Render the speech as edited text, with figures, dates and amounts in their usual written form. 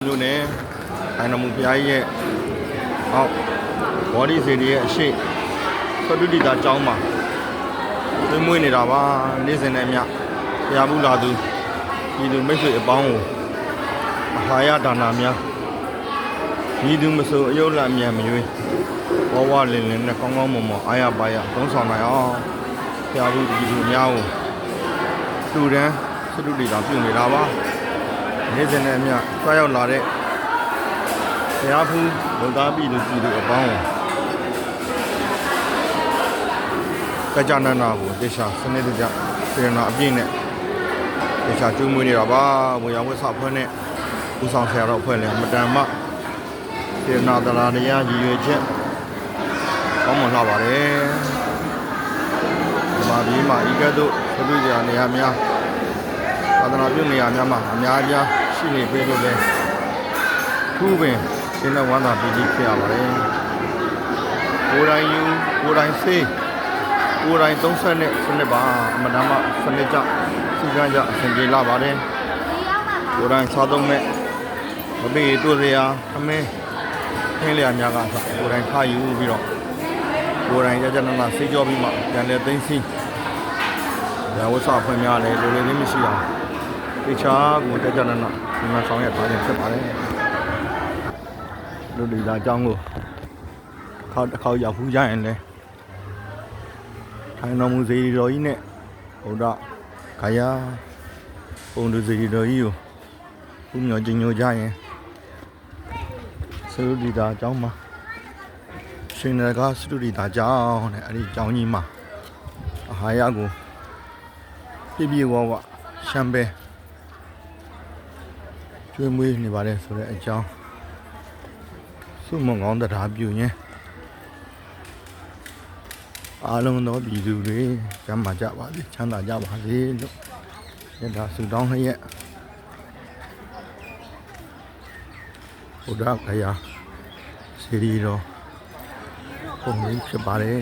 တို့နဲ့အိုင်နမူဖျားကြီးရဲ့အောက်ဘော်ဒီစီတွေရဲ့အရှိသတုတိတာကျောင်းမှာသွေးမွေးနေတာပါနေ့စဉ်နဲ့မြဖျားဘူးလာသူဒီလူမိတ်ဆွေအပေါင်းကိုအာဟာရဒါနာများညီသူမဆိုအယုတ်လအမြန်မရွေးဝဝလင်းလင်းနဲ့ကောင်းကောင်းမွန်မွန်အားရပါရသုံးဆောင်နိုင်အောင်ဖျားဘူးဒီလူများကိုလူတန်းသတုတိတာပြုနေတာပါနေ့စဉ်နဲ့မြဆွာရောက်လာတဲ့ဘုရားဖူးလုံသားပြည်သူအပေါင်းကိုကြနနာကိုတေချာစနစ်တကျစေနာအပြည့်နဲ့တေချာကျူးမွေးနေတာပါဘုရားဝတ်စာဖွဲ့နဲ့ဦးဆောင်ဆရာတော်ဖွဲ့လည်းမတန်မှစေနာတရားတရားရည်ရွယ်ချက်ကောင်းမွန်လှပါတယ်ဒီမှာဤကဲ့သို့သတိကြနေရာများသာသနာပြုနေရာများမှာအများကြီးရှိနေပြီလို့လည်းခုပင်ရှင်းတဲ့ဝမ်းသာပြည်ကြီးဖြစ်ရပါတယ်ကိုယ်တိုင်ယူကိုယ်တိုင်ဆေးကိုယ်တိုင်သုံးဆက်နဲ့စနစ်ပါအမတမစနစ်ကြစီကံကြအစဉ်ပြေလာပါတယ်ကိုယ်တိုင်စားသုံးမဲ့မပေတို့စရာအမင်းခင်းလျာများကကိုယ်တိုင်ထားယူပြီးတော့ကိုယ်တိုင်ကြနနာဆေးကြောပြီးမှပြန်လဲသိမ်းစီဒါဝတ်စာဖွင့်များလဲလိုလေလေးမရှိအောင်တေချာကိုကြနနာဒီမှာဆောင်ရထားခြင်းဖြစ်ပါတယ်လူဒီလာအကြောင်းကိုတစ်ခေါက်ရောက်ဖူးကြရင်လဲထိုင်တော်မူစေတော်ကြီးနဲ့ဘုရားခါယာပုံသူစေတော်ကြီးကိုဘုမျောကျင်ညိုကြရင်စလူဒီလာအကြောင်းမှာရှင်နဂါစလူဒီလာအကြောင်းနဲ့အဲ့ဒီအကြောင်းကြီးမှာအာဟာရကိုပြည့်ပြည့်ဝဝရှမ်းပဲကျွေးမွေးနေပါတယ်ဆိုတဲ့အကြောင်းစုမငောင်းတရားပြုရင်အားလုံးသောပြည်သူတွေကျမ်းမာကြပါစေချမ်းသာကြပါစေလို့ရတာဆုတောင်းလျက်ဘုရားခရာစီရီတော်ပုံလေးဖြစ်ပါတယ်